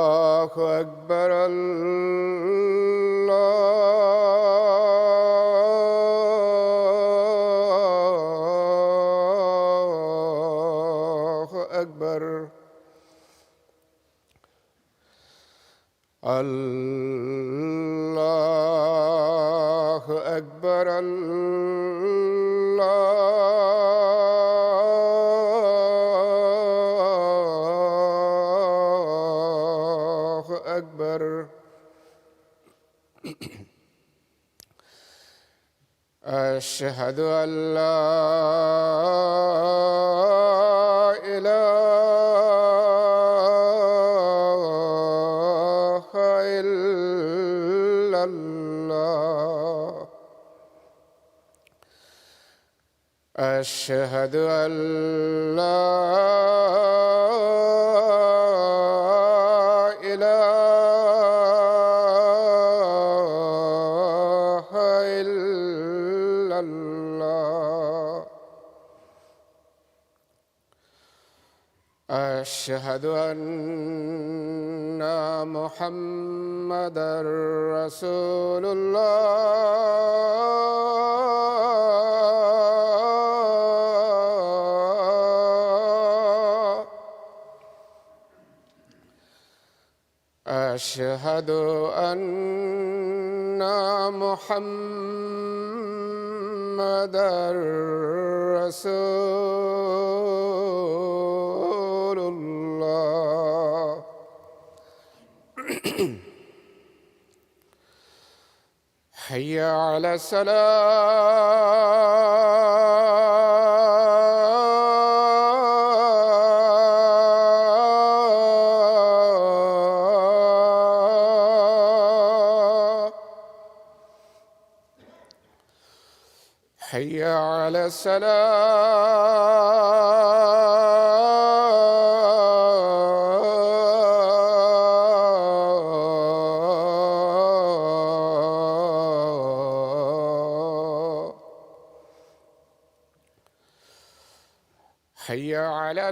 الله أكبر الله أكبر الله أكبر الله أكبر أشهد أن لا إله إلا الله أشهد أن لا إله إلا الله أشهد أن محمدًا رسول الله أشهد أن محمدًا رسول الله حي على الصلاة حي على الصلاة حي على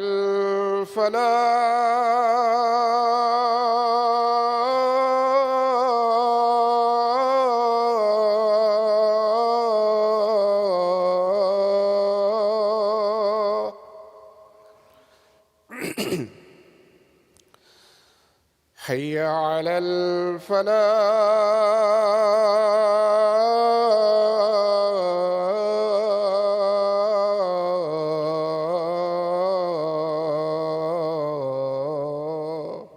الفلاح حي على الفلاح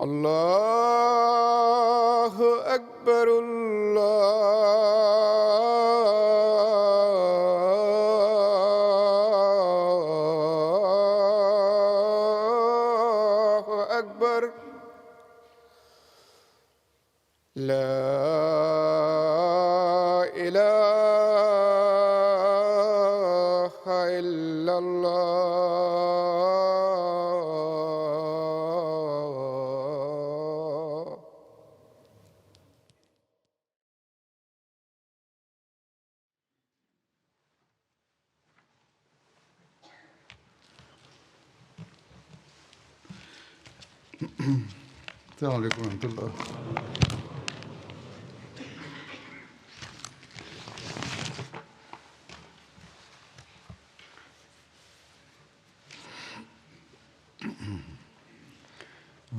الله أكبر الله أكبر لا إله إلا الله السلام عليكم ورحمة الله.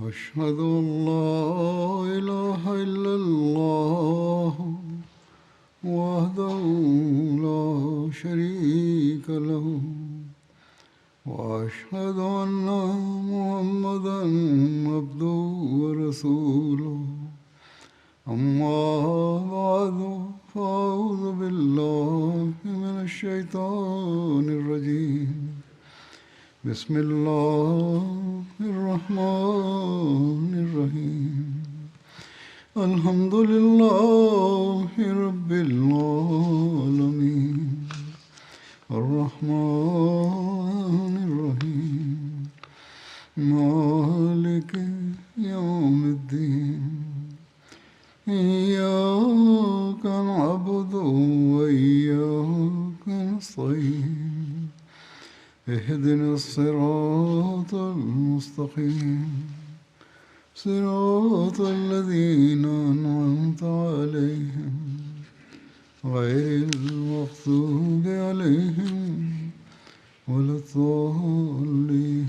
أشهد أن لا إله إلا الله وحده لا شريك له وأشهد أن محمدًا عبده ورسوله أما بعد فأعوذ بالله بسم الله الرحمن الرحيم الحمد لله رب العالمين الرحمن الرحيم مالك يوم الدين إياك نعبد وإياك نستعين اهدنا الصراط المستقيم صراط الذين أنعمت عليهم غير المغضوب عليهم ولا الضالين.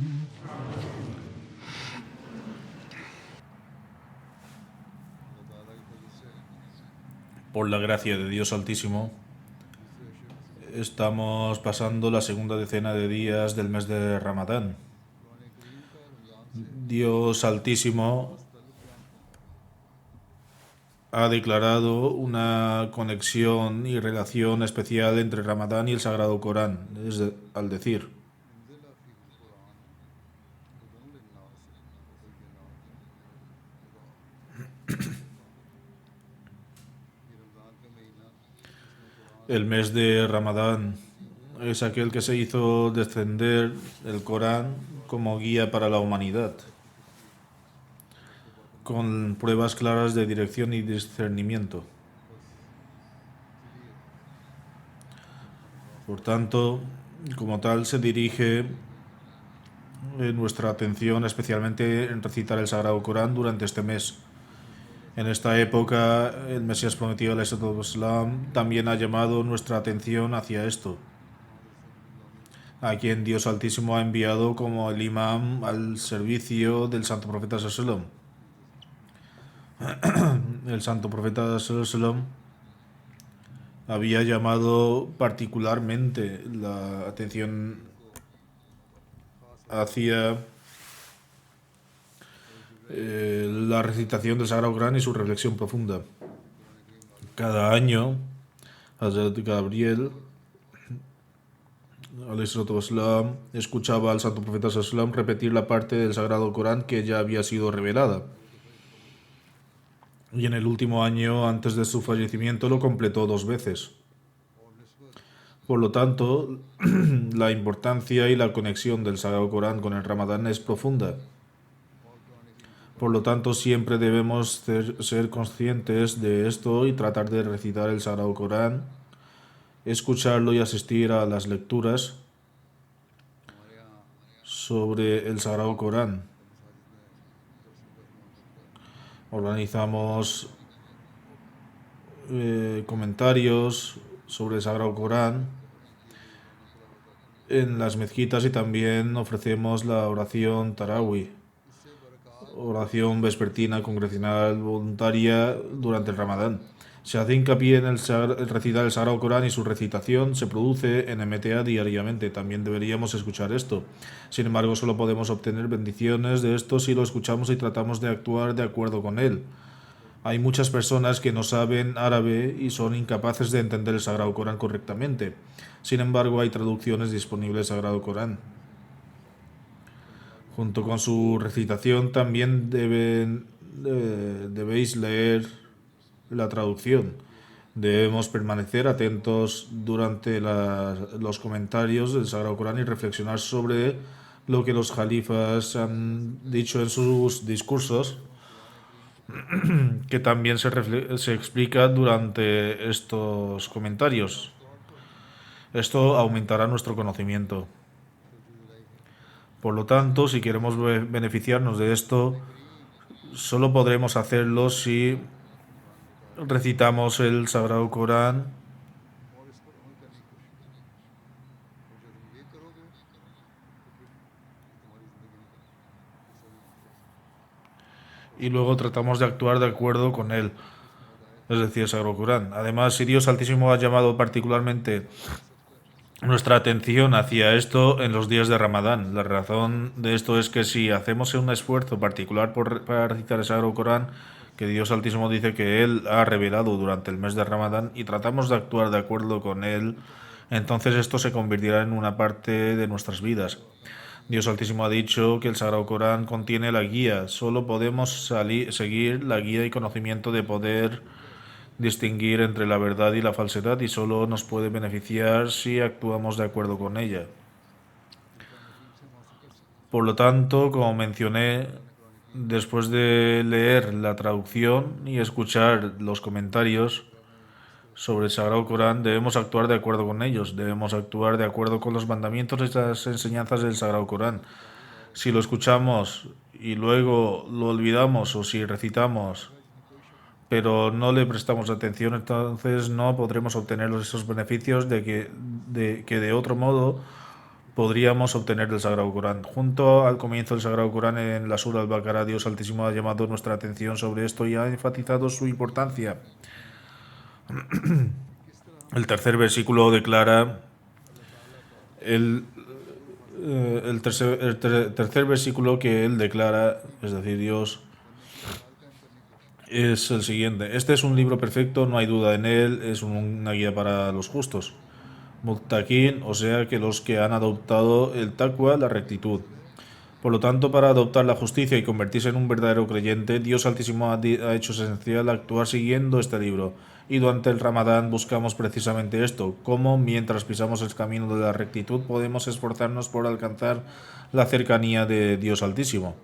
Por la gracia de Dios Altísimo, estamos pasando la segunda decena de días del mes de Ramadán. Dios Altísimo ha declarado una conexión y relación especial entre Ramadán y el Sagrado Corán, al decir: el mes de Ramadán es aquel que se hizo descender el Corán como guía para la humanidad, con pruebas claras de dirección y discernimiento. Por tanto, como tal, se dirige nuestra atención especialmente en recitar el Sagrado Corán durante este mes. En esta época, el Mesías prometido, alayhi wassalam, también ha llamado nuestra atención hacia esto, a quien Dios Altísimo ha enviado como el imam al servicio del Santo Profeta sallallahu alaihi wasallam. El Santo Profeta sallallahu alaihi wasallam había llamado particularmente la atención hacia la recitación del Sagrado Corán y su reflexión profunda. Cada año, Hazrat Gabriel ﷺ escuchaba al Santo Profeta ﷺ repetir la parte del Sagrado Corán que ya había sido revelada. Y en el último año, antes de su fallecimiento, lo completó 2 veces. Por lo tanto, la importancia y la conexión del Sagrado Corán con el Ramadán es profunda. Por lo tanto, siempre debemos ser conscientes de esto y tratar de recitar el Sagrado Corán, escucharlo y asistir a las lecturas sobre el Sagrado Corán. Organizamos comentarios sobre el Sagrado Corán en las mezquitas y también ofrecemos la oración Tarawih, oración vespertina congregacional voluntaria durante el Ramadán. Se hace hincapié en el recitar el Sagrado Corán y su recitación se produce en MTA diariamente. También deberíamos escuchar esto. Sin embargo, solo podemos obtener bendiciones de esto si lo escuchamos y tratamos de actuar de acuerdo con él. Hay muchas personas que no saben árabe y son incapaces de entender el Sagrado Corán correctamente. Sin embargo, hay traducciones disponibles del Sagrado Corán. Junto con su recitación también debéis leer la traducción. Debemos permanecer atentos durante los comentarios del Sagrado Corán y reflexionar sobre lo que los jalifas han dicho en sus discursos, que también se explica durante estos comentarios. Esto aumentará nuestro conocimiento. Por lo tanto, si queremos beneficiarnos de esto, solo podremos hacerlo si recitamos el Sagrado Corán y luego tratamos de actuar de acuerdo con él, es decir, el Sagrado Corán. Además, si Dios Altísimo ha llamado particularmente nuestra atención hacia esto en los días de Ramadán. La razón de esto es que si hacemos un esfuerzo particular para recitar el Sagrado Corán, que Dios Altísimo dice que Él ha revelado durante el mes de Ramadán, y tratamos de actuar de acuerdo con Él, entonces esto se convertirá en una parte de nuestras vidas. Dios Altísimo ha dicho que el Sagrado Corán contiene la guía. Solo podemos seguir la guía y conocimiento de poder distinguir entre la verdad y la falsedad, y solo nos puede beneficiar si actuamos de acuerdo con ella. Por lo tanto, como mencioné, después de leer la traducción y escuchar los comentarios sobre el Sagrado Corán, debemos actuar de acuerdo con ellos, debemos actuar de acuerdo con los mandamientos y las enseñanzas del Sagrado Corán. Si lo escuchamos y luego lo olvidamos, o si recitamos pero no le prestamos atención, entonces no podremos obtener esos beneficios que de otro modo podríamos obtener del Sagrado Corán. Junto al comienzo del Sagrado Corán en la Sura al-Baqarah, Dios Altísimo ha llamado nuestra atención sobre esto y ha enfatizado su importancia. El tercer versículo declara tercer versículo que él declara, es decir, Dios, es el siguiente. Este es un libro perfecto, no hay duda en él, es una guía para los justos. Muttaqin, o sea que los que han adoptado el taqwa, la rectitud. Por lo tanto, para adoptar la justicia y convertirse en un verdadero creyente, Dios Altísimo ha hecho esencial actuar siguiendo este libro. Y durante el Ramadán buscamos precisamente esto, cómo mientras pisamos el camino de la rectitud podemos esforzarnos por alcanzar la cercanía de Dios Altísimo.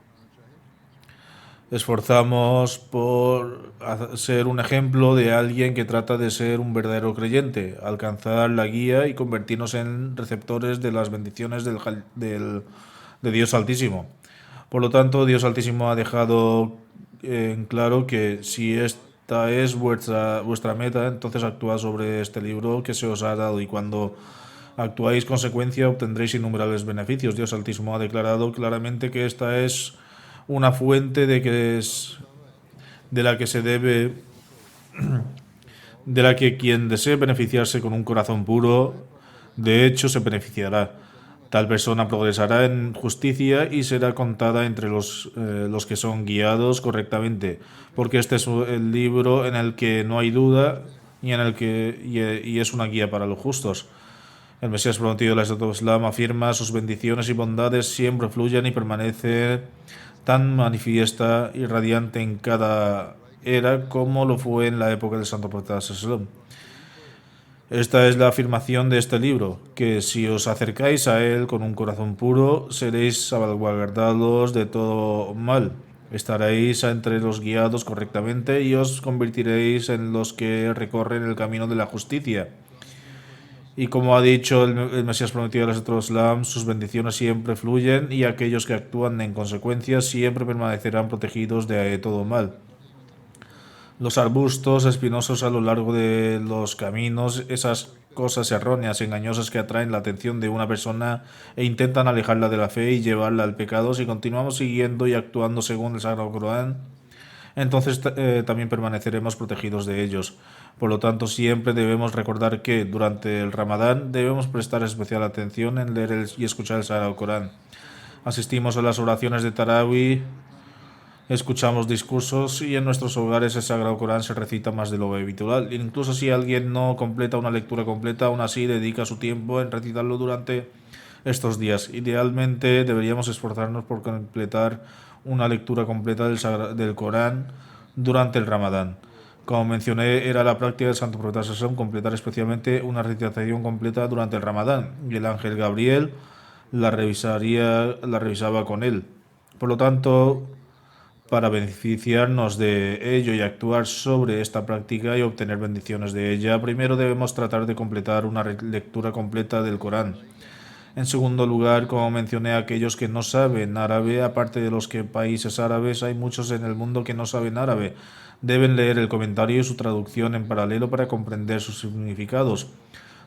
Esforzamos por ser un ejemplo de alguien que trata de ser un verdadero creyente, alcanzar la guía y convertirnos en receptores de las bendiciones de Dios Altísimo. Por lo tanto, Dios Altísimo ha dejado en claro que si esta es vuestra meta, entonces actuad sobre este libro que se os ha dado, y cuando actuáis consecuencia obtendréis innumerables beneficios. Dios Altísimo ha declarado claramente que esta es una fuente de la que se debe, de la que quien desee beneficiarse con un corazón puro, de hecho se beneficiará. Tal persona progresará en justicia y será contada entre los que son guiados correctamente, porque este es el libro en el que no hay duda y y es una guía para los justos. El Mesías prometido, el Islam, afirma sus bendiciones y bondades siempre fluyen y permanece tan manifiesta y radiante en cada era como lo fue en la época del Santo Profeta Sallallahu. Esta es la afirmación de este libro, que si os acercáis a él con un corazón puro, seréis salvaguardados de todo mal. Estaréis entre los guiados correctamente y os convertiréis en los que recorren el camino de la justicia. Y como ha dicho el Mesías prometido de los Islam, sus bendiciones siempre fluyen y aquellos que actúan en consecuencia siempre permanecerán protegidos de todo mal. Los arbustos espinosos a lo largo de los caminos, esas cosas erróneas, engañosas que atraen la atención de una persona e intentan alejarla de la fe y llevarla al pecado, si continuamos siguiendo y actuando según el Sagrado Corán, entonces también permaneceremos protegidos de ellos. Por lo tanto, siempre debemos recordar que durante el Ramadán debemos prestar especial atención en leer y escuchar el Sagrado Corán. Asistimos a las oraciones de Tarawih, escuchamos discursos y en nuestros hogares el Sagrado Corán se recita más de lo habitual. Incluso si alguien no completa una lectura completa, aún así dedica su tiempo en recitarlo durante estos días. Idealmente deberíamos esforzarnos por completar una lectura completa del Corán durante el Ramadán. Como mencioné, era la práctica del Santo Profeta Sallallahu completar especialmente una recitación completa durante el Ramadán, y el ángel Gabriel la revisaba con él. Por lo tanto, para beneficiarnos de ello y actuar sobre esta práctica y obtener bendiciones de ella, primero debemos tratar de completar una lectura completa del Corán. En segundo lugar, como mencioné, aquellos que no saben árabe, aparte de los países árabes, hay muchos en el mundo que no saben árabe. Deben leer el comentario y su traducción en paralelo para comprender sus significados.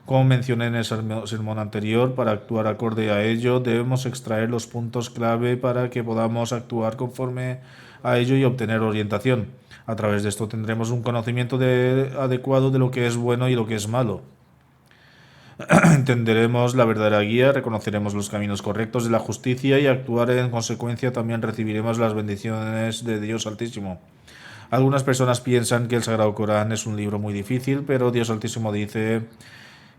Como mencioné en el sermón anterior, para actuar acorde a ello, debemos extraer los puntos clave para que podamos actuar conforme a ello y obtener orientación. A través de esto tendremos un conocimiento adecuado de lo que es bueno y lo que es malo. Entenderemos la verdadera guía, reconoceremos los caminos correctos de la justicia y actuar en consecuencia también recibiremos las bendiciones de Dios Altísimo. Algunas personas piensan que el Sagrado Corán es un libro muy difícil, pero Dios Altísimo dice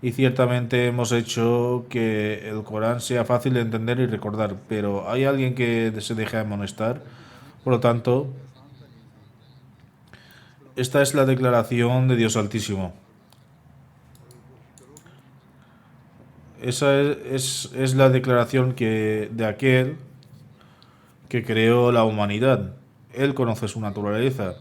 y ciertamente hemos hecho que el Corán sea fácil de entender y recordar, pero hay alguien que se deja amonestar. Por lo tanto, esta es la declaración de Dios Altísimo. Esa es la declaración de aquel que creó la humanidad. Él conoce su naturaleza,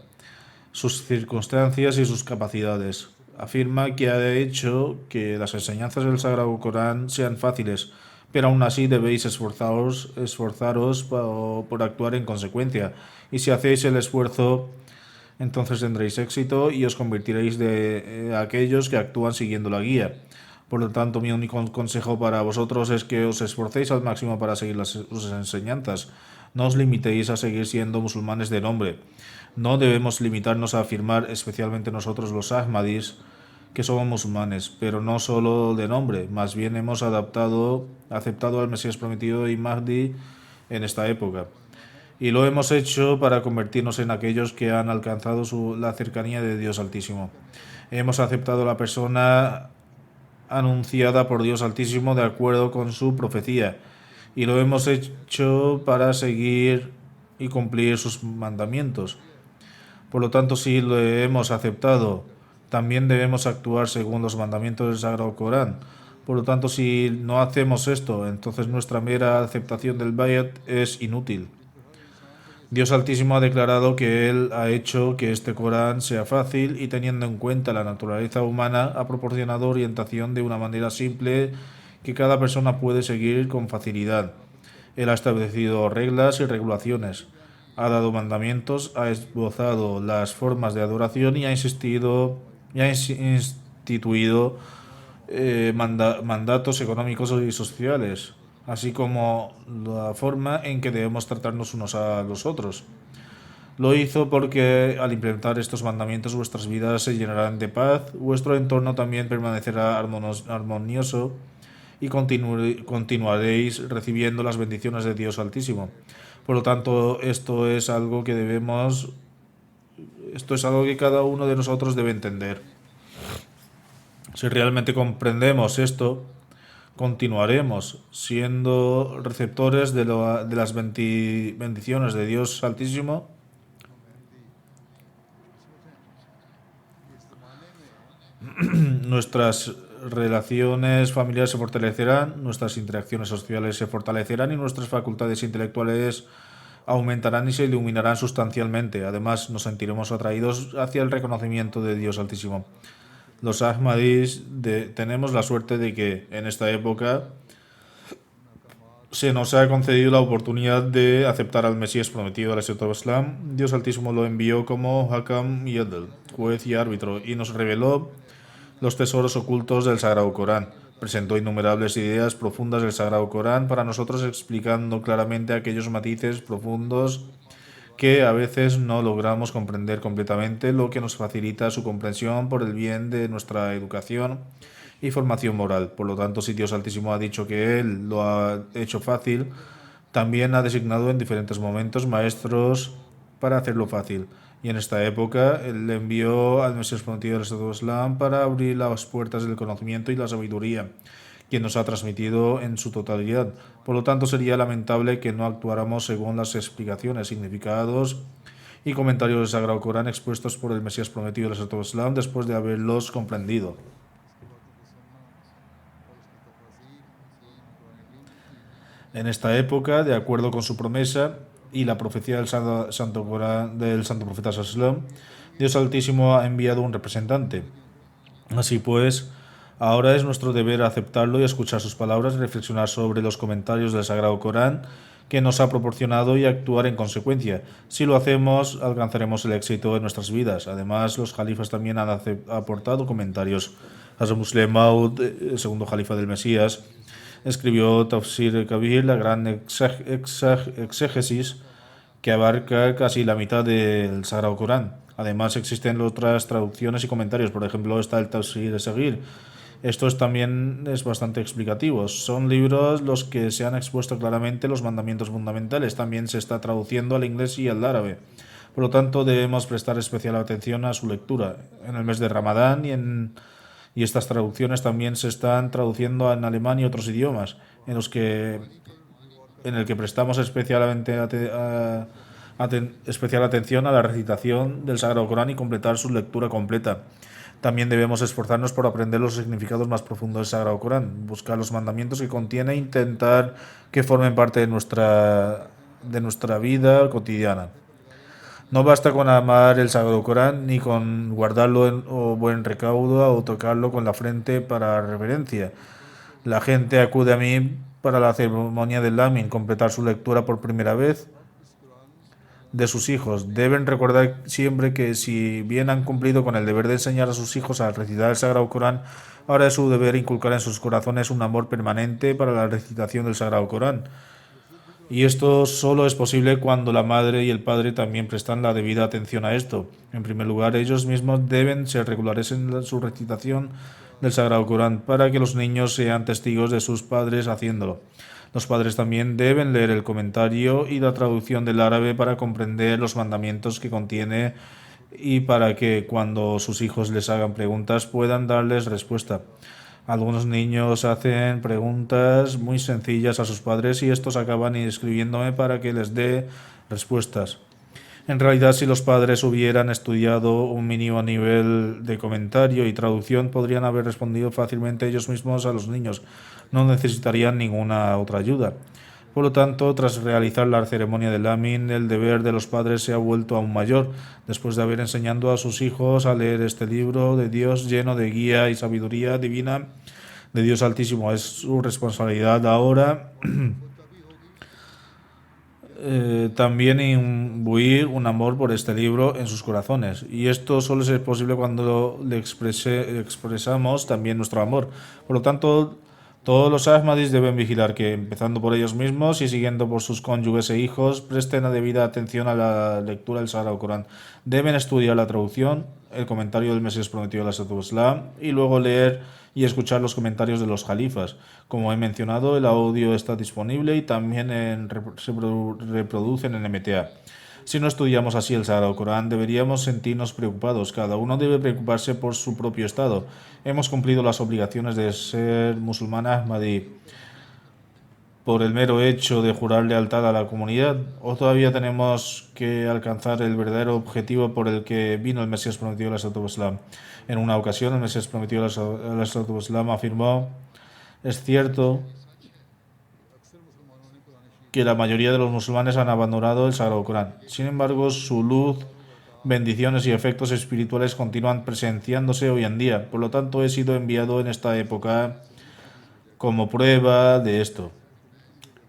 sus circunstancias y sus capacidades. Afirma que ha hecho que las enseñanzas del Sagrado Corán sean fáciles, pero aún así debéis esforzaros por actuar en consecuencia. Y si hacéis el esfuerzo, entonces tendréis éxito y os convertiréis de aquellos que actúan siguiendo la guía. Por lo tanto, mi único consejo para vosotros es que os esforcéis al máximo para seguir sus enseñanzas. No os limitéis a seguir siendo musulmanes de nombre. No debemos limitarnos a afirmar, especialmente nosotros los Ahmadis, que somos musulmanes, pero no solo de nombre. Más bien hemos aceptado al Mesías prometido y Mahdi en esta época. Y lo hemos hecho para convertirnos en aquellos que han alcanzado la cercanía de Dios Altísimo. Hemos aceptado la persona anunciada por Dios Altísimo de acuerdo con su profecía, y lo hemos hecho para seguir y cumplir sus mandamientos. Por lo tanto, si lo hemos aceptado, también debemos actuar según los mandamientos del Sagrado Corán. Por lo tanto, si no hacemos esto, entonces nuestra mera aceptación del bayat es inútil. Dios Altísimo ha declarado que Él ha hecho que este Corán sea fácil y, teniendo en cuenta la naturaleza humana, ha proporcionado orientación de una manera simple que cada persona puede seguir con facilidad. Él ha establecido reglas y regulaciones, ha dado mandamientos, ha esbozado las formas de adoración y ha instituido mandatos económicos y sociales, así como la forma en que debemos tratarnos unos a los otros. Lo hizo porque al implementar estos mandamientos vuestras vidas se llenarán de paz, vuestro entorno también permanecerá armonioso y continuaréis recibiendo las bendiciones de Dios Altísimo. Por lo tanto, esto es algo que cada uno de nosotros debe entender. Si realmente comprendemos esto, continuaremos siendo receptores de las bendiciones de Dios Altísimo. Nuestras relaciones familiares se fortalecerán, nuestras interacciones sociales se fortalecerán y nuestras facultades intelectuales aumentarán y se iluminarán sustancialmente. Además, nos sentiremos atraídos hacia el reconocimiento de Dios Altísimo. Los Ahmadis tenemos la suerte de que en esta época se nos ha concedido la oportunidad de aceptar al Mesías prometido al Islam. Dios Altísimo lo envió como Hakam y Adl, juez y árbitro, y nos reveló los tesoros ocultos del Sagrado Corán. Presentó innumerables ideas profundas del Sagrado Corán para nosotros, explicando claramente aquellos matices profundos que a veces no logramos comprender completamente, lo que nos facilita su comprensión por el bien de nuestra educación y formación moral. Por lo tanto, si Dios Altísimo ha dicho que Él lo ha hecho fácil, también ha designado en diferentes momentos maestros para hacerlo fácil. Y en esta época Él le envió al Mesías prometido del Islam para abrir las puertas del conocimiento y la sabiduría, quien nos ha transmitido en su totalidad. Por lo tanto, sería lamentable que no actuáramos según las explicaciones, significados y comentarios del Sagrado Corán expuestos por el Mesías prometido del Islam después de haberlos comprendido. En esta época, de acuerdo con su promesa y la profecía del Santo Profeta Sallam, Dios Altísimo ha enviado un representante. Así pues, ahora es nuestro deber aceptarlo y escuchar sus palabras, reflexionar sobre los comentarios del Sagrado Corán que nos ha proporcionado y actuar en consecuencia. Si lo hacemos, alcanzaremos el éxito en nuestras vidas. Además, los califas también han aportado comentarios. Hazrat Musleh Maud, el segundo califa del Mesías, escribió Tafsir Kabir, la gran exégesis que abarca casi la mitad del Sagrado Corán. Además, existen otras traducciones y comentarios. Por ejemplo, está el Tafsir Sagir. Esto también es bastante explicativo. Son libros los que se han expuesto claramente los mandamientos fundamentales. También se está traduciendo al inglés y al árabe. Por lo tanto, debemos prestar especial atención a su lectura. En el mes de Ramadán y y estas traducciones también se están traduciendo en alemán y otros idiomas, en el que prestamos especial atención a la recitación del Sagrado Corán y completar su lectura completa. También debemos esforzarnos por aprender los significados más profundos del Sagrado Corán, buscar los mandamientos que contiene e intentar que formen parte de nuestra vida cotidiana. No basta con amar el Sagrado Corán ni con guardarlo o buen recaudo o tocarlo con la frente para reverencia. La gente acude a mí para la ceremonia del Lamin, completar su lectura por primera vez de sus hijos. Deben recordar siempre que si bien han cumplido con el deber de enseñar a sus hijos a recitar el Sagrado Corán, ahora es su deber inculcar en sus corazones un amor permanente para la recitación del Sagrado Corán. Y esto solo es posible cuando la madre y el padre también prestan la debida atención a esto. En primer lugar, ellos mismos deben ser regulares en su recitación del Sagrado Corán para que los niños sean testigos de sus padres haciéndolo. Los padres también deben leer el comentario y la traducción del árabe para comprender los mandamientos que contiene y para que cuando sus hijos les hagan preguntas puedan darles respuesta. Algunos niños hacen preguntas muy sencillas a sus padres y estos acaban escribiéndome para que les dé respuestas. En realidad, si los padres hubieran estudiado un mínimo nivel de comentario y traducción, podrían haber respondido fácilmente ellos mismos a los niños. No necesitarían ninguna otra ayuda. Por lo tanto, tras realizar la ceremonia del Lamin, el deber de los padres se ha vuelto aún mayor, después de haber enseñado a sus hijos a leer este libro de Dios lleno de guía y sabiduría divina de Dios Altísimo. Es su responsabilidad ahora también imbuir un amor por este libro en sus corazones. Y esto solo es posible cuando le expresamos también nuestro amor. Por lo tanto, todos los Ahmadis deben vigilar que, empezando por ellos mismos y siguiendo por sus cónyuges e hijos, presten la debida atención a la lectura del Sagrado Corán. Deben estudiar la traducción, el comentario del Mesías prometido del Islam y luego leer y escuchar los comentarios de los califas. Como he mencionado, el audio está disponible y también se reproducen en MTA. Si no estudiamos así el Sagrado Corán, deberíamos sentirnos preocupados. Cada uno debe preocuparse por su propio estado. Hemos cumplido las obligaciones de ser musulmán Ahmadi por el mero hecho de jurar lealtad a la comunidad, o todavía tenemos que alcanzar el verdadero objetivo por el que vino el Mesías prometido del Islam. En una ocasión, el Mesías prometido del Islam afirmó: es cierto que la mayoría de los musulmanes han abandonado el Sagrado Corán. Sin embargo, su luz, bendiciones y efectos espirituales continúan presenciándose hoy en día. Por lo tanto, he sido enviado en esta época como prueba de esto.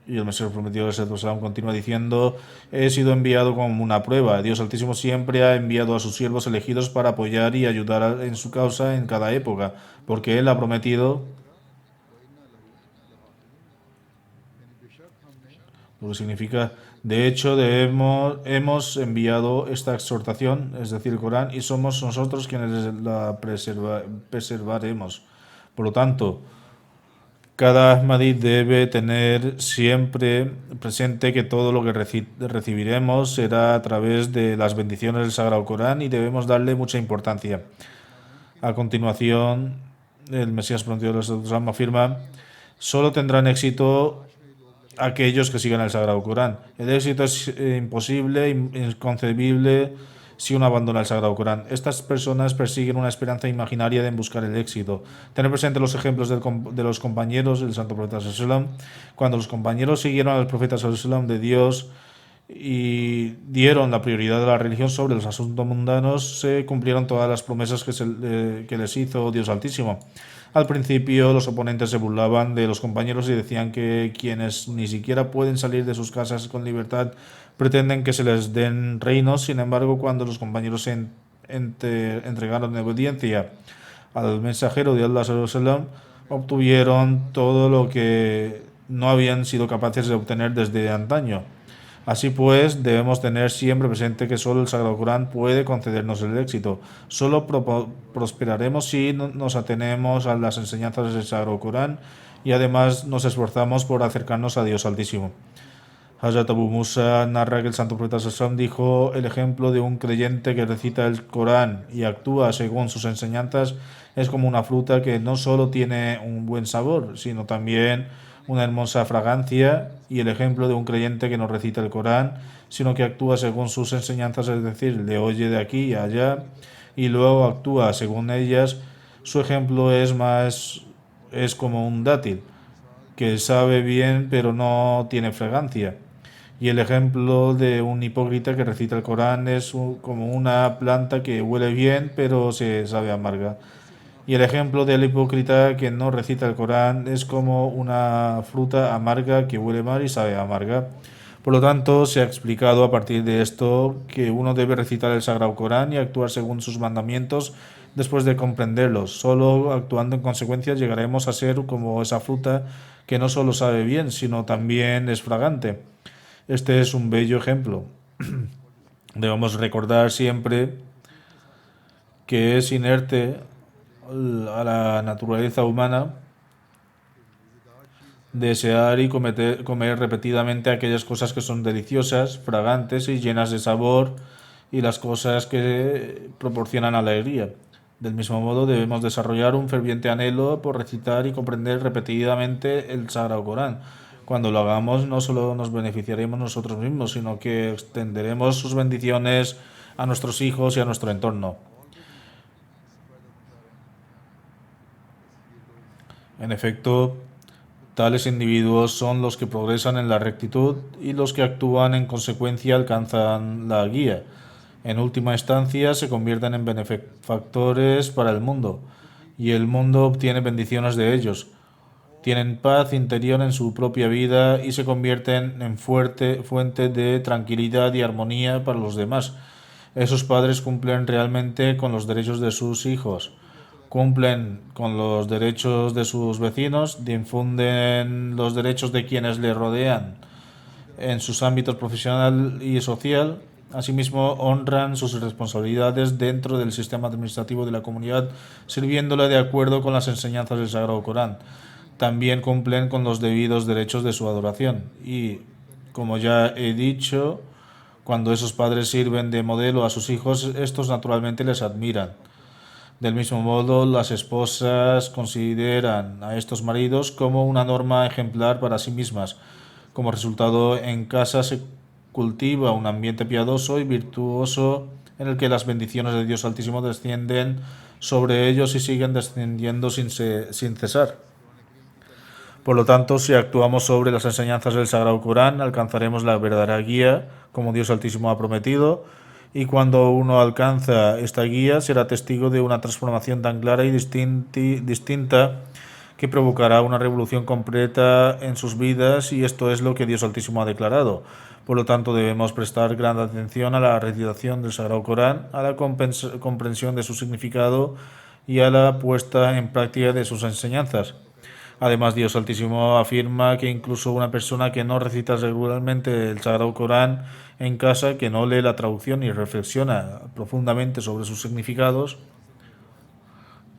Y el Mesías prometido del Islam continúa diciendo: he sido enviado como una prueba. Dios Altísimo siempre ha enviado a sus siervos elegidos para apoyar y ayudar en su causa en cada época, porque Él ha prometido. Lo que significa, de hecho, hemos enviado esta exhortación, es decir, el Corán, y somos nosotros quienes la preservaremos. Por lo tanto, cada Ahmadi debe tener siempre presente que todo lo que recibiremos será a través de las bendiciones del Sagrado Corán y debemos darle mucha importancia. A continuación, el Mesías prometido del Islam afirma: solo tendrán éxito aquellos que sigan el Sagrado Corán. El éxito es imposible, inconcebible si uno abandona el Sagrado Corán. Estas personas persiguen una esperanza imaginaria de buscar el éxito. Tener presente los ejemplos de los compañeros del Santo Profeta Sallallahu. Cuando los compañeros siguieron al Profeta Sallallahu de Dios y dieron la prioridad de la religión sobre los asuntos mundanos, se cumplieron todas las promesas que les hizo Dios Altísimo. Al principio, los oponentes se burlaban de los compañeros y decían que quienes ni siquiera pueden salir de sus casas con libertad pretenden que se les den reinos. Sin embargo, cuando los compañeros se entregaron en obediencia al mensajero de Allah sallallahu alaihi wasallam, obtuvieron todo lo que no habían sido capaces de obtener desde antaño. Así pues, debemos tener siempre presente que solo el Sagrado Corán puede concedernos el éxito. Solo prosperaremos si nos atenemos a las enseñanzas del Sagrado Corán y además nos esforzamos por acercarnos a Dios Altísimo. Hazrat Abu Musa narra que el santo profeta Sassam dijo: el ejemplo de un creyente que recita el Corán y actúa según sus enseñanzas es como una fruta que no solo tiene un buen sabor, sino también una hermosa fragancia, y el ejemplo de un creyente que no recita el Corán, sino que actúa según sus enseñanzas, es decir, le oye de aquí y allá y luego actúa según ellas, su ejemplo es como un dátil que sabe bien pero no tiene fragancia. Y el ejemplo de un hipócrita que recita el Corán es como una planta que huele bien pero se sabe amarga. Y el ejemplo del hipócrita que no recita el Corán es como una fruta amarga que huele mal y sabe amarga. Por lo tanto, se ha explicado a partir de esto que uno debe recitar el Sagrado Corán y actuar según sus mandamientos después de comprenderlos. Solo actuando en consecuencia llegaremos a ser como esa fruta que no solo sabe bien, sino también es fragante. Este es un bello ejemplo. Debemos recordar siempre que es inerte a la naturaleza humana desear y comer repetidamente aquellas cosas que son deliciosas, fragantes y llenas de sabor, y las cosas que proporcionan alegría. Del mismo modo, debemos desarrollar un ferviente anhelo por recitar y comprender repetidamente el Sagrado Corán. Cuando lo hagamos, no solo nos beneficiaremos nosotros mismos, sino que extenderemos sus bendiciones a nuestros hijos y a nuestro entorno. En efecto, tales individuos son los que progresan en la rectitud, y los que actúan en consecuencia alcanzan la guía. En última instancia, se convierten en benefactores para el mundo, y el mundo obtiene bendiciones de ellos. Tienen paz interior en su propia vida y se convierten en fuente de tranquilidad y armonía para los demás. Esos padres cumplen realmente con los derechos de sus hijos, cumplen con los derechos de sus vecinos, difunden los derechos de quienes les rodean en sus ámbitos profesional y social. Asimismo, honran sus responsabilidades dentro del sistema administrativo de la comunidad, sirviéndole de acuerdo con las enseñanzas del Sagrado Corán. También cumplen con los debidos derechos de su adoración. Y, como ya he dicho, cuando esos padres sirven de modelo a sus hijos, estos naturalmente les admiran. Del mismo modo, las esposas consideran a estos maridos como una norma ejemplar para sí mismas. Como resultado, en casa se cultiva un ambiente piadoso y virtuoso en el que las bendiciones de Dios Altísimo descienden sobre ellos y siguen descendiendo sin cesar. Por lo tanto, si actuamos sobre las enseñanzas del Sagrado Corán, alcanzaremos la verdadera guía, como Dios Altísimo ha prometido, y cuando uno alcanza esta guía, será testigo de una transformación tan clara y distinta que provocará una revolución completa en sus vidas, y esto es lo que Dios Altísimo ha declarado. Por lo tanto, debemos prestar gran atención a la recitación del Sagrado Corán, a la comprensión de su significado y a la puesta en práctica de sus enseñanzas. Además, Dios Altísimo afirma que incluso una persona que no recita regularmente el Sagrado Corán en casa, que no lee la traducción y reflexiona profundamente sobre sus significados,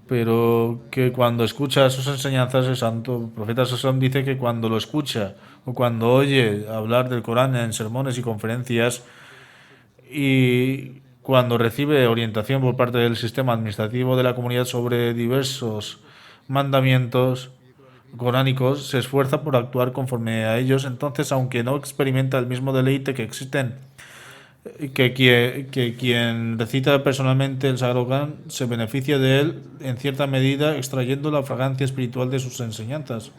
pero que cuando escucha sus enseñanzas, el santo profeta Sassam dice que cuando lo escucha o cuando oye hablar del Corán en sermones y conferencias, y cuando recibe orientación por parte del sistema administrativo de la comunidad sobre diversos mandamientos coránicos, se esfuerza por actuar conforme a ellos. Entonces, aunque no experimenta el mismo deleite que quien recita personalmente el Sagrado Corán, se beneficia de él en cierta medida, extrayendo la fragancia espiritual de sus enseñanzas.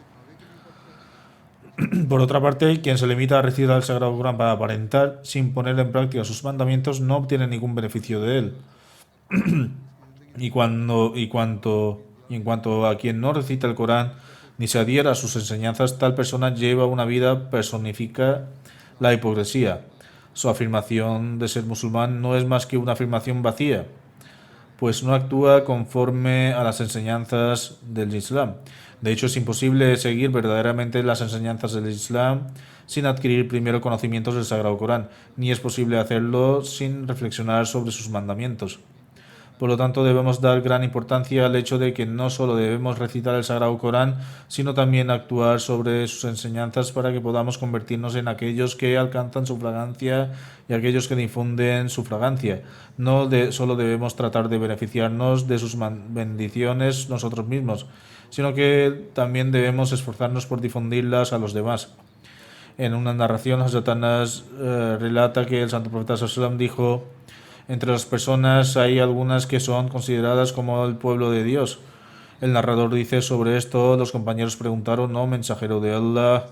Por otra parte, quien se limita a recitar el Sagrado Corán para aparentar, sin poner en práctica sus mandamientos, no obtiene ningún beneficio de él. En cuanto a quien no recita el Corán ni se adhiera a sus enseñanzas, tal persona lleva una vida personifica la hipocresía. Su afirmación de ser musulmán no es más que una afirmación vacía, pues no actúa conforme a las enseñanzas del Islam. De hecho, es imposible seguir verdaderamente las enseñanzas del Islam sin adquirir primero conocimientos del Sagrado Corán, ni es posible hacerlo sin reflexionar sobre sus mandamientos. Por lo tanto, debemos dar gran importancia al hecho de que no solo debemos recitar el Sagrado Corán, sino también actuar sobre sus enseñanzas para que podamos convertirnos en aquellos que alcanzan su fragancia y aquellos que difunden su fragancia. Solo debemos tratar de beneficiarnos de sus bendiciones nosotros mismos, sino que también debemos esforzarnos por difundirlas a los demás. En una narración, Hazrat Anas relata que el Santo Profeta Sallallahu Alaihi Wasallam dijo: entre las personas hay algunas que son consideradas como el pueblo de Dios. El narrador dice sobre esto: los compañeros preguntaron: no, mensajero de Allah,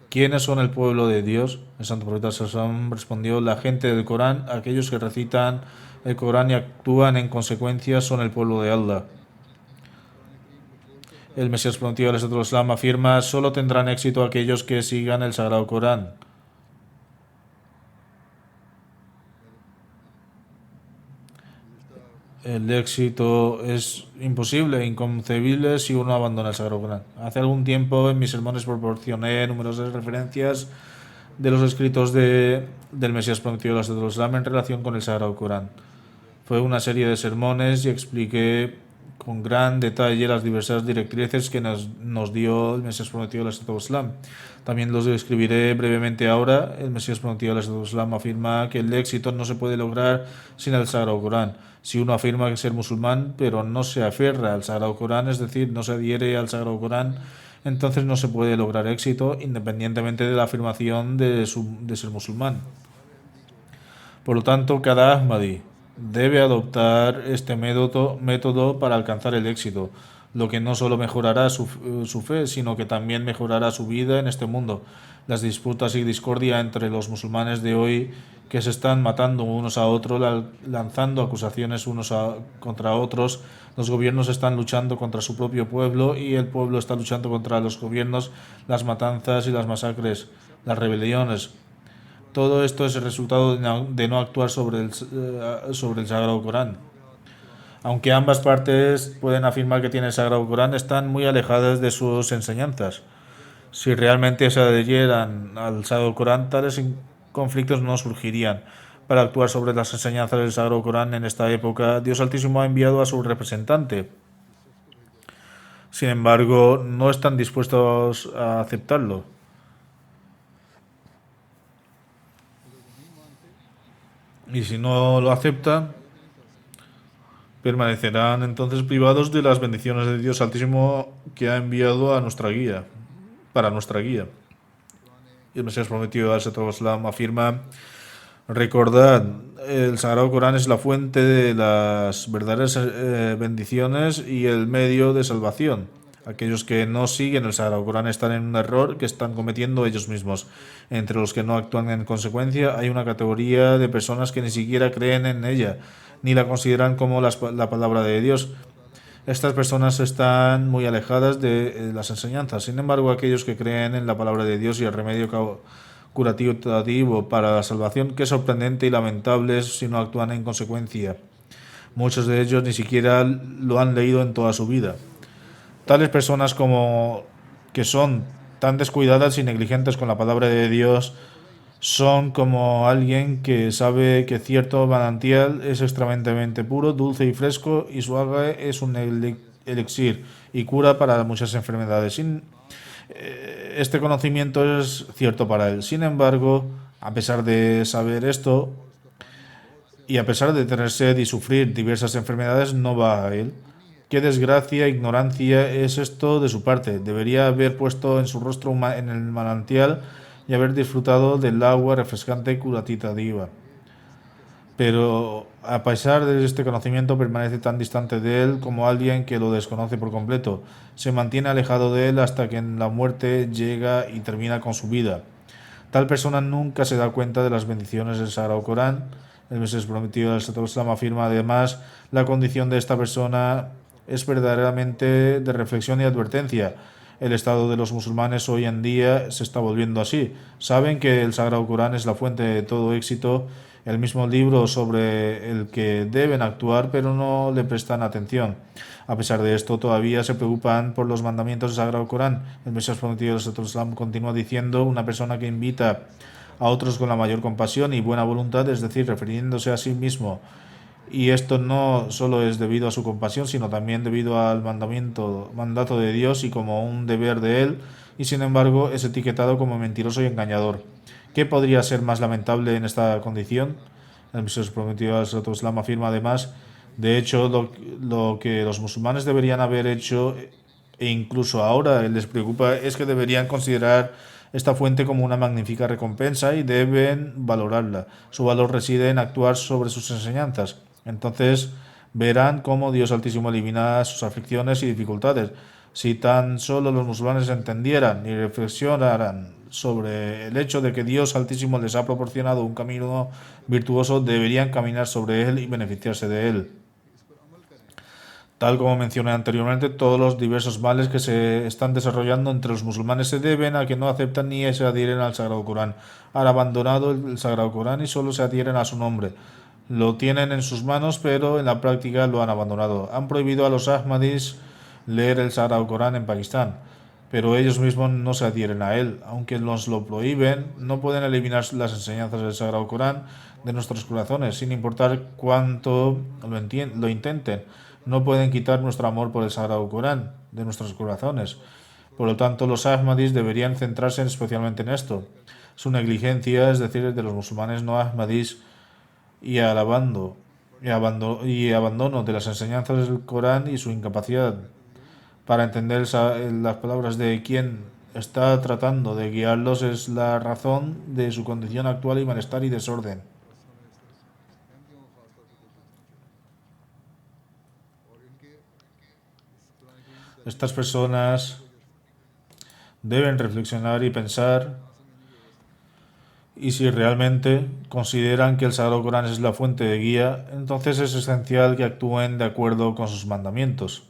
¿quiénes son el pueblo de Dios? El Santo Profeta Sallallahu Alaihi Wasallam respondió: la gente del Corán, aquellos que recitan el Corán y actúan en consecuencia son el pueblo de Allah. El Mesías prometido al Islam afirma: solo tendrán éxito aquellos que sigan el Sagrado Corán. El éxito es imposible, inconcebible si uno abandona el Sagrado Corán. Hace algún tiempo en mis sermones proporcioné numerosas referencias de los escritos del Mesías prometido al Islam en relación con el Sagrado Corán. Fue una serie de sermones y expliqué con gran detalle las diversas directrices que nos dio el Mesías prometido al Islam. También los describiré brevemente ahora. El Mesías prometido al Islam afirma que el éxito no se puede lograr sin el Sagrado Corán. Si uno afirma que ser musulmán, pero no se aferra al Sagrado Corán, es decir, no se adhiere al Sagrado Corán, entonces no se puede lograr éxito independientemente de la afirmación de ser musulmán. Por lo tanto, cada Ahmadi debe adoptar este método para alcanzar el éxito, lo que no solo mejorará su fe, sino que también mejorará su vida en este mundo. Las disputas y discordia entre los musulmanes de hoy, que se están matando unos a otros, lanzando acusaciones contra otros, los gobiernos están luchando contra su propio pueblo y el pueblo está luchando contra los gobiernos, las matanzas y las masacres, las rebeliones. Todo esto es el resultado de no actuar sobre el Sagrado Corán. Aunque ambas partes pueden afirmar que tienen el Sagrado Corán, están muy alejadas de sus enseñanzas. Si realmente se adhirieran al Sagrado Corán, tales conflictos no surgirían. Para actuar sobre las enseñanzas del Sagrado Corán en esta época, Dios Altísimo ha enviado a su representante. Sin embargo, no están dispuestos a aceptarlo. Y si no lo aceptan, permanecerán entonces privados de las bendiciones de Dios Altísimo que ha enviado a nuestra guía, para nuestra guía. Y el Mesías prometido al Islam afirma: recordad, el Sagrado Corán es la fuente de las verdaderas bendiciones y el medio de salvación. Aquellos que no siguen el Sagrado Corán están en un error que están cometiendo ellos mismos. Entre los que no actúan en consecuencia hay una categoría de personas que ni siquiera creen en ella, ni la consideran como la palabra de Dios. Estas personas están muy alejadas de las enseñanzas. Sin embargo, aquellos que creen en la palabra de Dios y el remedio curativo para la salvación, qué sorprendente y lamentable es si no actúan en consecuencia. Muchos de ellos ni siquiera lo han leído en toda su vida. Tales personas que son tan descuidadas y negligentes con la palabra de Dios son como alguien que sabe que cierto manantial es extremadamente puro, dulce y fresco y su agua es un elixir y cura para muchas enfermedades. Este conocimiento es cierto para él. Sin embargo, a pesar de saber esto y a pesar de tener sed y sufrir diversas enfermedades, no va a él. Qué desgracia, ignorancia es esto de su parte. Debería haber puesto en su rostro en el manantial y haber disfrutado del agua refrescante curativa. Pero a pesar de este conocimiento permanece tan distante de él como alguien que lo desconoce por completo. Se mantiene alejado de él hasta que la muerte llega y termina con su vida. Tal persona nunca se da cuenta de las bendiciones del Sagrado Corán. El Mesías prometido del Islam afirma además: la condición de esta persona es verdaderamente de reflexión y advertencia. El estado de los musulmanes hoy en día se está volviendo así. Saben que el Sagrado Corán es la fuente de todo éxito, el mismo libro sobre el que deben actuar, pero no le prestan atención. A pesar de esto, todavía se preocupan por los mandamientos del Sagrado Corán. El Mesías prometido del Islam continúa diciendo: una persona que invita a otros con la mayor compasión y buena voluntad, es decir, refiriéndose a sí mismo Y esto no solo es debido a su compasión, sino también debido al mandato de Dios y como un deber de él, y sin embargo es etiquetado como mentiroso y engañador. ¿Qué podría ser más lamentable en esta condición? El Mesías prometido al Islam afirma además, de hecho, lo que los musulmanes deberían haber hecho e incluso ahora les preocupa es que deberían considerar esta fuente como una magnífica recompensa y deben valorarla. Su valor reside en actuar sobre sus enseñanzas. Entonces verán cómo Dios Altísimo elimina sus aflicciones y dificultades. Si tan solo los musulmanes entendieran y reflexionaran sobre el hecho de que Dios Altísimo les ha proporcionado un camino virtuoso, deberían caminar sobre él y beneficiarse de él. Tal como mencioné anteriormente, todos los diversos males que se están desarrollando entre los musulmanes se deben a que no aceptan ni se adhieren al Sagrado Corán. Han abandonado el Sagrado Corán y solo se adhieren a su nombre. Lo tienen en sus manos, pero en la práctica lo han abandonado. Han prohibido a los Ahmadis leer el Sagrado Corán en Pakistán, pero ellos mismos no se adhieren a él. Aunque nos lo prohíben, no pueden eliminar las enseñanzas del Sagrado Corán de nuestros corazones, sin importar cuánto lo intenten. No pueden quitar nuestro amor por el Sagrado Corán de nuestros corazones. Por lo tanto, los Ahmadis deberían centrarse especialmente en esto. Su negligencia, es decir, de los musulmanes no Ahmadis, y abandono de las enseñanzas del Corán y su incapacidad para entender las palabras de quien está tratando de guiarlos es la razón de su condición actual y malestar y desorden. Estas personas deben reflexionar y pensar y si realmente consideran que el Sagrado Corán es la fuente de guía, entonces es esencial que actúen de acuerdo con sus mandamientos.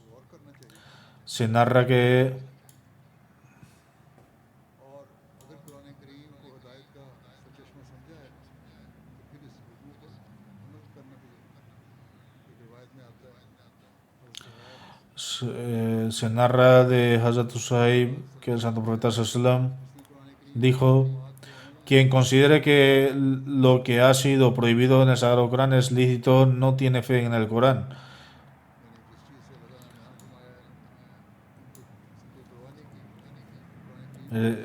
Se narra que और अगर कुरान करीम को हदायत का सरचश्मा समझा है तो फिर इस वजू पर अमल करना भी एक रिवायत में आता है se narra de Hazrat Usaib que el santo profeta sallam dijo: quien considere que lo que ha sido prohibido en el Sagrado Corán es lícito no tiene fe en el Corán. यानी जिस चीज़ से अल्लाह ताला ने हाथ फरमाया है उनको परवाह नहीं की कुरान करीम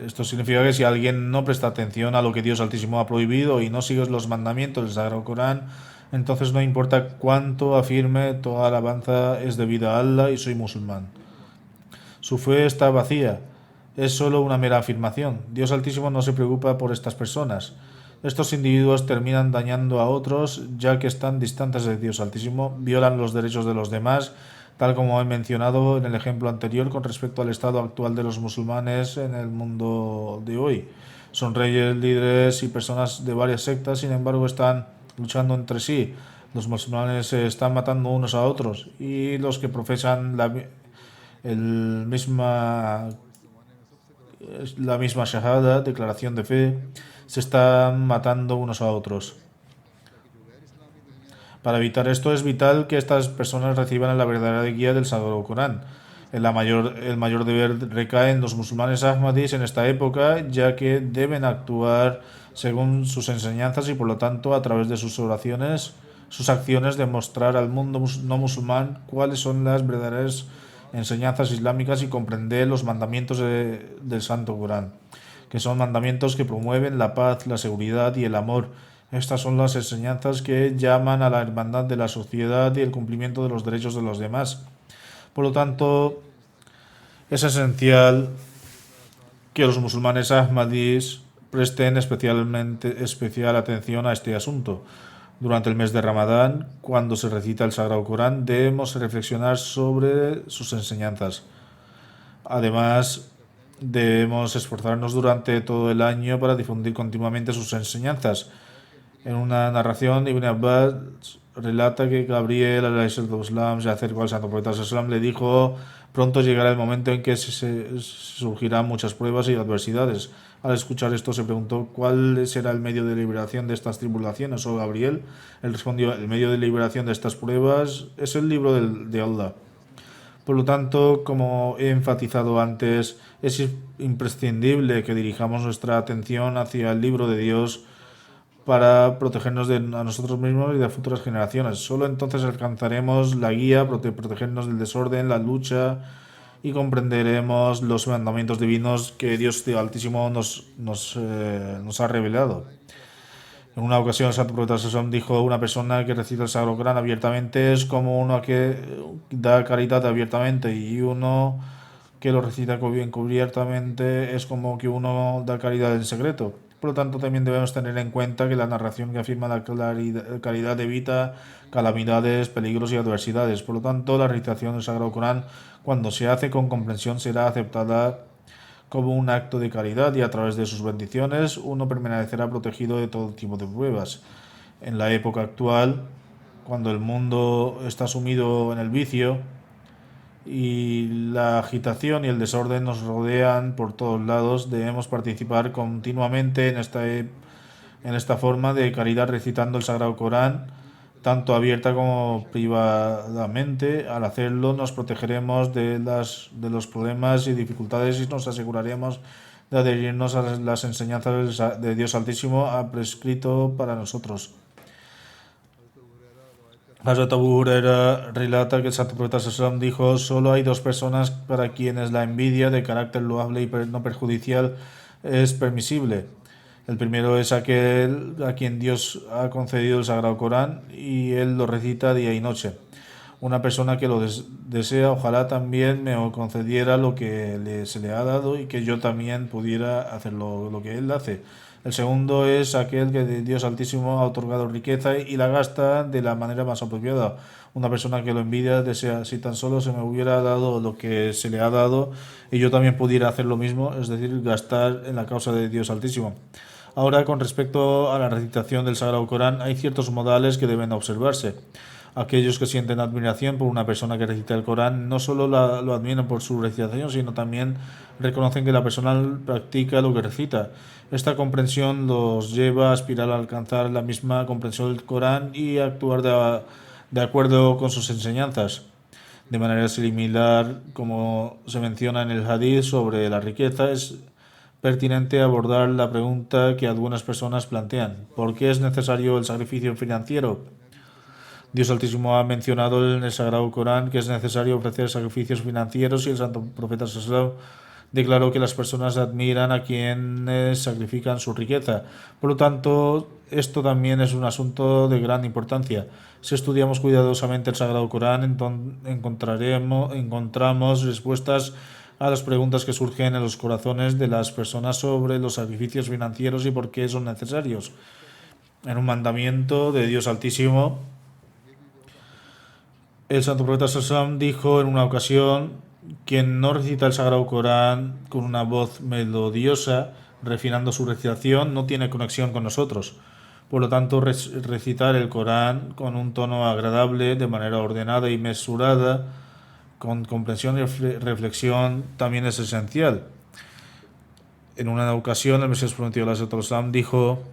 Esto significa que si alguien no presta atención a lo que Dios Altísimo ha prohibido y no sigue los mandamientos del Sagrado Corán, entonces no importa cuánto afirme, toda alabanza es debida a Allah y soy musulmán. Su fe está vacía, es solo una mera afirmación. Dios Altísimo no se preocupa por estas personas. Estos individuos terminan dañando a otros ya que están distantes de Dios Altísimo, violan los derechos de los demás, tal como he mencionado en el ejemplo anterior con respecto al estado actual de los musulmanes en el mundo de hoy. Son reyes, líderes y personas de varias sectas, sin embargo están luchando entre sí. Los musulmanes se están matando unos a otros y los que profesan el misma la misma shahada, declaración de fe, se están matando unos a otros. Para evitar esto es vital que estas personas reciban la verdadera guía del Sagrado Corán. El mayor deber recae en los musulmanes ahmadis en esta época, ya que deben actuar según sus enseñanzas y por lo tanto a través de sus oraciones, sus acciones demostrar al mundo no musulmán cuáles son las verdaderas enseñanzas islámicas y comprender los mandamientos del Santo Corán, que son mandamientos que promueven la paz, la seguridad y el amor. Estas son las enseñanzas que llaman a la hermandad de la sociedad y el cumplimiento de los derechos de los demás. Por lo tanto, es esencial que los musulmanes ahmadis presten especial atención a este asunto. Durante el mes de Ramadán, cuando se recita el Sagrado Corán, debemos reflexionar sobre sus enseñanzas. Además, debemos esforzarnos durante todo el año para difundir continuamente sus enseñanzas. En una narración, Ibn Abbas relata que Gabriel se acercó al santo profeta le dijo: pronto llegará el momento en que surgirán muchas pruebas y adversidades. Al escuchar esto se preguntó: ¿cuál será el medio de liberación de estas tribulaciones, oh Gabriel? Él respondió: el medio de liberación de estas pruebas es el libro de Allah. Por lo tanto, como he enfatizado antes, es imprescindible que dirijamos nuestra atención hacia el libro de Dios para protegernos a nosotros mismos y de futuras generaciones. Solo entonces alcanzaremos la guía, protegernos del desorden, la lucha y comprenderemos los mandamientos divinos que Dios Altísimo nos ha revelado. En una ocasión el Santo Profeta Sasson dijo: una persona que recita el Sagrado Corán abiertamente es como uno que da caridad abiertamente, y uno que lo recita encubiertamente es como que uno da caridad en secreto. Por lo tanto, también debemos tener en cuenta que la narración que afirma la caridad evita calamidades, peligros y adversidades. Por lo tanto, la recitación del Sagrado Corán, cuando se hace con comprensión, será aceptada como un acto de caridad, y a través de sus bendiciones uno permanecerá protegido de todo tipo de pruebas. En la época actual, cuando el mundo está sumido en el vicio y la agitación y el desorden nos rodean por todos lados, debemos participar continuamente en esta forma de caridad, recitando el Sagrado Corán, tanto abierta como privadamente. Al hacerlo nos protegeremos de los problemas y dificultades y nos aseguraremos de adherirnos a las enseñanzas de Dios Altísimo ha prescrito para nosotros. Hazrat Abu Huraira relata que el Santo Profeta Sallam dijo: solo hay dos personas para quienes la envidia de carácter loable y no perjudicial es permisible. El primero es aquel a quien Dios ha concedido el Sagrado Corán y él lo recita día y noche. Una persona que lo desea, ojalá también me concediera lo que se le ha dado y que yo también pudiera hacer lo que él hace. El segundo es aquel que Dios Altísimo ha otorgado riqueza y la gasta de la manera más apropiada. Una persona que lo envidia desea: si tan solo se me hubiera dado lo que se le ha dado y yo también pudiera hacer lo mismo, es decir, gastar en la causa de Dios Altísimo. Ahora, con respecto a la recitación del Sagrado Corán, hay ciertos modales que deben observarse. Aquellos que sienten admiración por una persona que recita el Corán no solo lo admiran por su recitación, sino también reconocen que la persona practica lo que recita. Esta comprensión los lleva a aspirar a alcanzar la misma comprensión del Corán y a actuar de acuerdo con sus enseñanzas. De manera similar, como se menciona en el Hadith sobre la riqueza, es pertinente abordar la pregunta que algunas personas plantean: ¿por qué es necesario el sacrificio financiero? Dios Altísimo ha mencionado en el Sagrado Corán que es necesario ofrecer sacrificios financieros, y el Santo Profeta Sallallahu declaró que las personas admiran a quienes sacrifican su riqueza. Por lo tanto, esto también es un asunto de gran importancia. Si estudiamos cuidadosamente el Sagrado Corán, encontramos respuestas a las preguntas que surgen en los corazones de las personas sobre los sacrificios financieros y por qué son necesarios. En un mandamiento de Dios Altísimo, el Santo Profeta Sassam dijo en una ocasión: quien no recita el Sagrado Corán con una voz melodiosa, refinando su recitación, no tiene conexión con nosotros. Por lo tanto, recitar el Corán con un tono agradable, de manera ordenada y mesurada, con comprensión y reflexión, también es esencial. En una ocasión, el Mesías prometido dijo: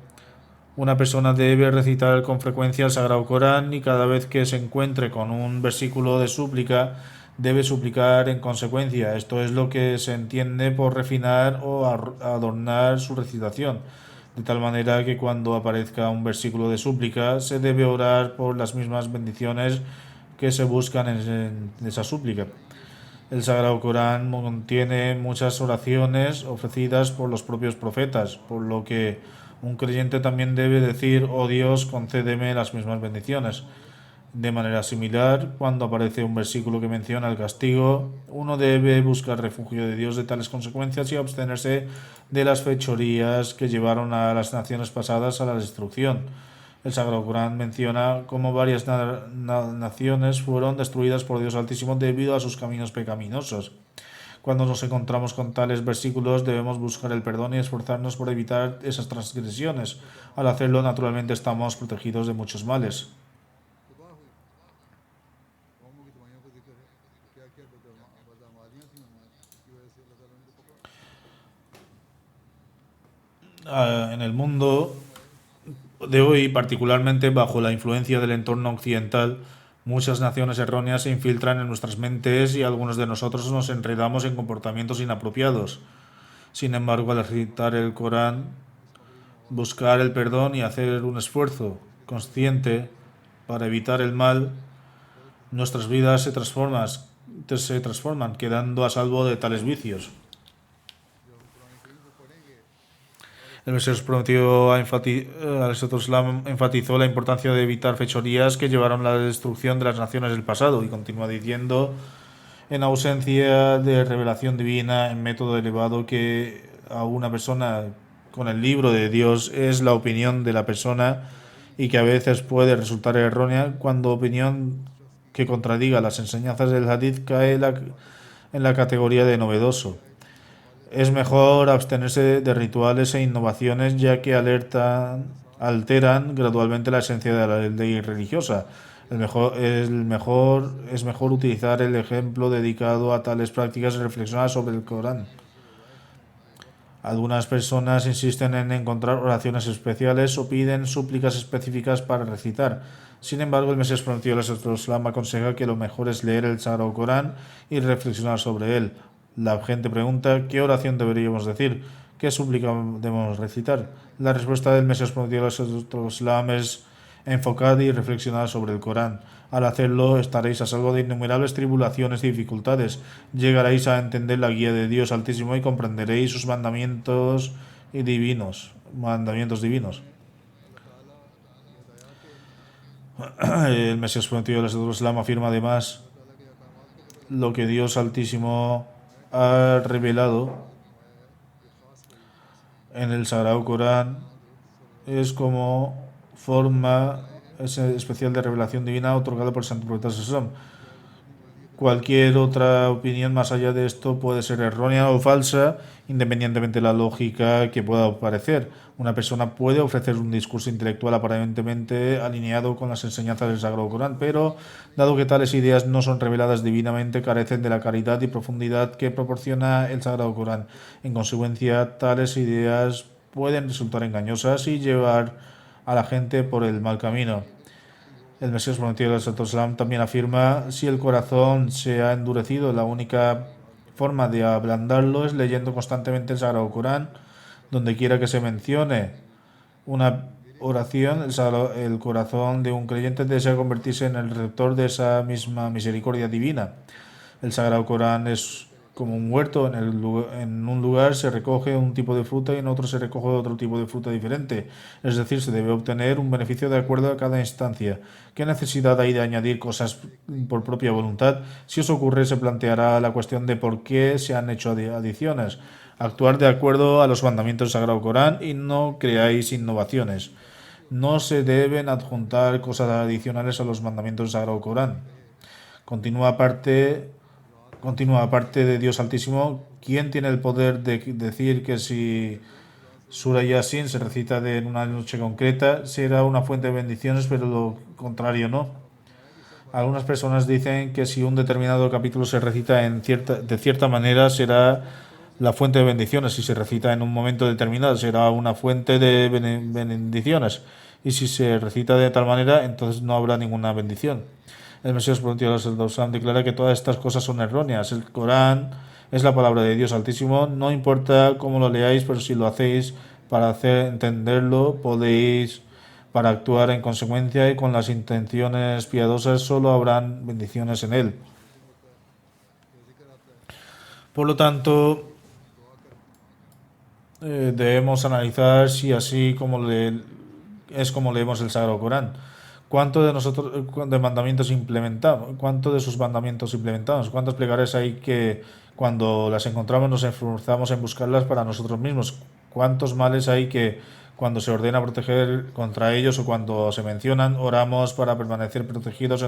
una persona debe recitar con frecuencia el Sagrado Corán, y cada vez que se encuentre con un versículo de súplica, debe suplicar en consecuencia. Esto es lo que se entiende por refinar o adornar su recitación, de tal manera que cuando aparezca un versículo de súplica, se debe orar por las mismas bendiciones que se buscan en esa súplica. El Sagrado Corán contiene muchas oraciones ofrecidas por los propios profetas, por lo que un creyente también debe decir: oh Dios, concédeme las mismas bendiciones. De manera similar, cuando aparece un versículo que menciona el castigo, uno debe buscar refugio de Dios de tales consecuencias y abstenerse de las fechorías que llevaron a las naciones pasadas a la destrucción. El Sagrado Corán menciona cómo varias naciones fueron destruidas por Dios Altísimo debido a sus caminos pecaminosos. Cuando nos encontramos con tales versículos, debemos buscar el perdón y esforzarnos por evitar esas transgresiones. Al hacerlo, naturalmente estamos protegidos de muchos males. En el mundo de hoy, particularmente bajo la influencia del entorno occidental, muchas naciones erróneas se infiltran en nuestras mentes y algunos de nosotros nos enredamos en comportamientos inapropiados. Sin embargo, al recitar el Corán, buscar el perdón y hacer un esfuerzo consciente para evitar el mal, nuestras vidas se transforman, quedando a salvo de tales vicios. El Mesías prometido Islam enfatizó la importancia de evitar fechorías que llevaron a la destrucción de las naciones del pasado y continúa diciendo, en ausencia de revelación divina en método elevado, que a una persona con el libro de Dios es la opinión de la persona y que a veces puede resultar errónea cuando opinión que contradiga las enseñanzas del hadith cae en la categoría de novedoso. Es mejor abstenerse de rituales e innovaciones ya que alteran gradualmente la esencia de la ley religiosa. Es mejor utilizar el ejemplo dedicado a tales prácticas y reflexionar sobre el Corán. Algunas personas insisten en encontrar oraciones especiales o piden súplicas específicas para recitar. Sin embargo, el Mesías prometido del Islam aconseja que lo mejor es leer el Sagrado Corán y reflexionar sobre él. La gente pregunta ¿qué oración deberíamos decir? ¿Qué súplica debemos recitar? La respuesta del Mesías prometido del Islam es enfocad y reflexionad sobre el Corán. Al hacerlo estaréis a salvo de innumerables tribulaciones y dificultades. Llegaréis a entender la guía de Dios Altísimo y comprenderéis sus mandamientos divinos. El Mesías prometido del Islam afirma además lo que Dios Altísimo ha revelado en el Sagrado Corán es como forma especial de revelación divina otorgada por el Santo Profeta Sallam. Cualquier otra opinión más allá de esto puede ser errónea o falsa, independientemente de la lógica que pueda parecer. Una persona puede ofrecer un discurso intelectual aparentemente alineado con las enseñanzas del Sagrado Corán, pero dado que tales ideas no son reveladas divinamente, carecen de la claridad y profundidad que proporciona el Sagrado Corán. En consecuencia, tales ideas pueden resultar engañosas y llevar a la gente por el mal camino. El Mesías prometido del Santo Islam también afirma, si el corazón se ha endurecido, la única forma de ablandarlo es leyendo constantemente el Sagrado Corán, donde quiera que se mencione una oración, el corazón de un creyente desea convertirse en el receptor de esa misma misericordia divina. El Sagrado Corán es como un huerto, en un lugar se recoge un tipo de fruta y en otro se recoge otro tipo de fruta diferente. Es decir, se debe obtener un beneficio de acuerdo a cada instancia. ¿Qué necesidad hay de añadir cosas por propia voluntad? Si eso ocurre, se planteará la cuestión de por qué se han hecho adiciones. Actuar de acuerdo a los mandamientos del Sagrado Corán y no creáis innovaciones. No se deben adjuntar cosas adicionales a los mandamientos del Sagrado Corán. Continúa aparte de Dios Altísimo, ¿quién tiene el poder de decir que si Sura Yasin se recita en una noche concreta será una fuente de bendiciones, pero lo contrario no? Algunas personas dicen que si un determinado capítulo se recita de cierta manera será la fuente de bendiciones, si se recita en un momento determinado será una fuente de bendiciones y si se recita de tal manera entonces no habrá ninguna bendición. El Mesías prometido declara que todas estas cosas son erróneas. El Corán es la palabra de Dios Altísimo. No importa cómo lo leáis, pero si lo hacéis para hacer entenderlo, podéis para actuar en consecuencia y con las intenciones piadosas, solo habrán bendiciones en él. Por lo tanto, debemos analizar si así es como leemos el Sagrado Corán. ¿Cuánto de sus mandamientos implementamos? ¿Cuántas plegarias hay que cuando las encontramos nos esforzamos en buscarlas para nosotros mismos? ¿Cuántos males hay que cuando se ordena proteger contra ellos o cuando se mencionan oramos para permanecer protegidos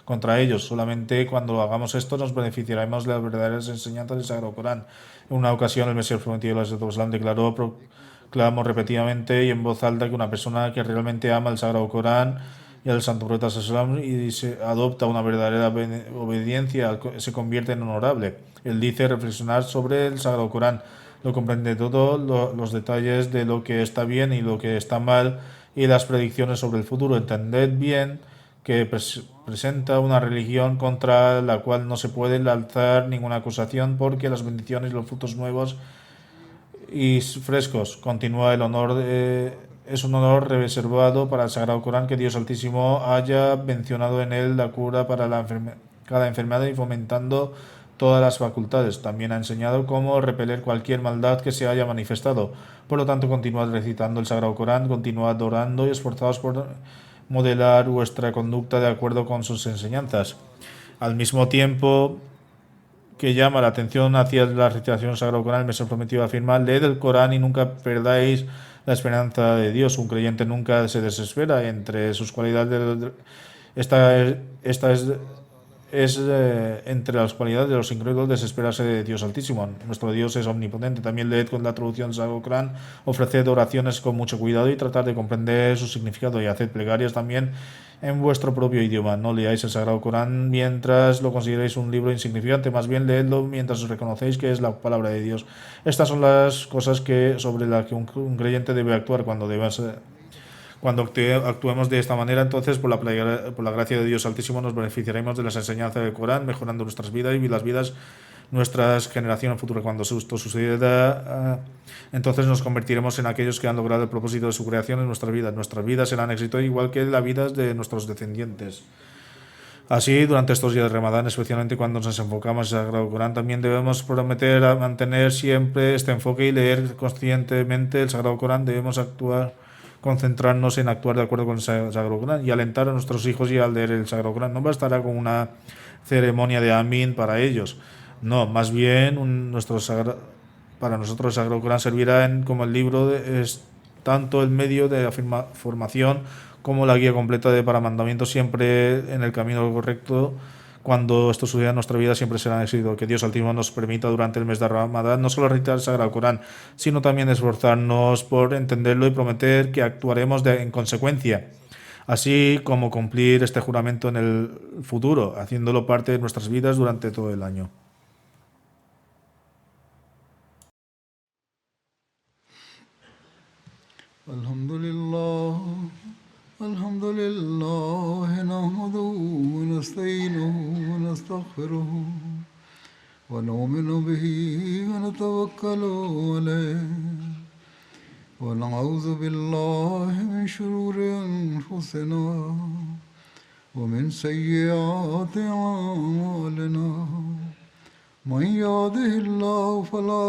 contra ellos? Solamente cuando hagamos esto nos beneficiaremos de las verdaderas enseñanzas del Sagrado Corán. En una ocasión el Mesías prometido del Islam clamamos repetidamente y en voz alta que una persona que realmente ama el Sagrado Corán y al Santo Profeta Sallam y se adopta una verdadera obediencia se convierte en honorable. Él dice reflexionar sobre el Sagrado Corán, lo comprende todo, los detalles de lo que está bien y lo que está mal y las predicciones sobre el futuro. Entended bien que presenta una religión contra la cual no se puede lanzar ninguna acusación porque las bendiciones y los frutos nuevos y frescos. Continúa el honor es un honor reservado para el Sagrado Corán que Dios Altísimo haya mencionado en él la cura para cada enfermedad y fomentando todas las facultades. También ha enseñado cómo repeler cualquier maldad que se haya manifestado. Por lo tanto, continuad recitando el Sagrado Corán, continuad orando y esforzados por modelar vuestra conducta de acuerdo con sus enseñanzas. Al mismo tiempo que llama la atención hacia la recitación del Sagrado Corán, el Mesías prometido afirma: leed el Corán y nunca perdáis la esperanza de Dios. Un creyente nunca se desespera. Entre sus cualidades, esta es entre las cualidades de los incrédulos desesperarse de Dios Altísimo. Nuestro Dios es omnipotente. También leed con la traducción del Sagrado Corán, ofreced oraciones con mucho cuidado y tratad de comprender su significado, y haced plegarias también en vuestro propio idioma. No leáis el Sagrado Corán mientras lo consideréis un libro insignificante, más bien leedlo mientras reconocéis que es la palabra de Dios. Estas son las cosas sobre las que un creyente debe actuar cuando actuemos de esta manera. Entonces, por la gracia de Dios Altísimo, nos beneficiaremos de las enseñanzas del Corán, mejorando nuestras vidas y las vidas nuestras generaciones futuras. Cuando esto suceda, entonces nos convertiremos en aquellos que han logrado el propósito de su creación en nuestras vidas. Nuestras vidas serán éxito igual que las vidas de nuestros descendientes. Así, durante estos días de Ramadán, especialmente cuando nos enfocamos en el Sagrado Corán, también debemos prometer a mantener siempre este enfoque y leer conscientemente el Sagrado Corán. Debemos concentrarnos en actuar de acuerdo con el Sagrado Corán y alentar a nuestros hijos y al leer el Sagrado Corán. No bastará con una ceremonia de Amin para ellos. No, más bien para nosotros el Sagrado Corán servirá como el libro, es tanto el medio de formación como la guía completa para mandamientos, siempre en el camino correcto. Cuando esto suceda en nuestra vida, siempre será un éxito. Que Dios Altísimo nos permita durante el mes de Ramadán no solo recitar el Sagrado Corán, sino también esforzarnos por entenderlo y prometer que actuaremos en consecuencia, así como cumplir este juramento en el futuro, haciéndolo parte de nuestras vidas durante todo el año. الحمد لله نحمده ونستعينه ونستغفره ونؤمن به ونتوكل عليه ونعوذ بالله من شرور أنفسنا ومن سيئات أعمالنا من يهده الله فلا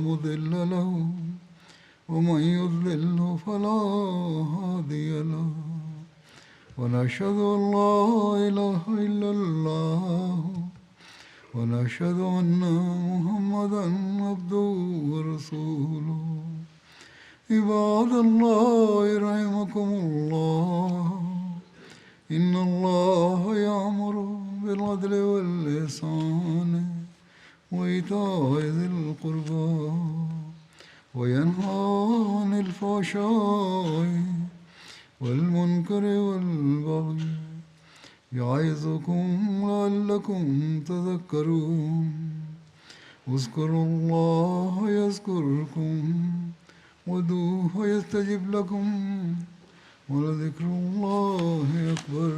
مضل له ومن يضلل فلا هادي له ونشهد أن لا إله إلا الله ونشهد أن محمدا عبده ورسوله عباد الله رحمكم الله إن الله يأمر بالعدل والإحسان وإيتاء ذي القربى وينهى عن الفحشاء والمنكر والبغي يعظكم لعلكم تذكرون اذكروا الله يذكركم وادعوه يستجب لكم ولذكر الله أكبر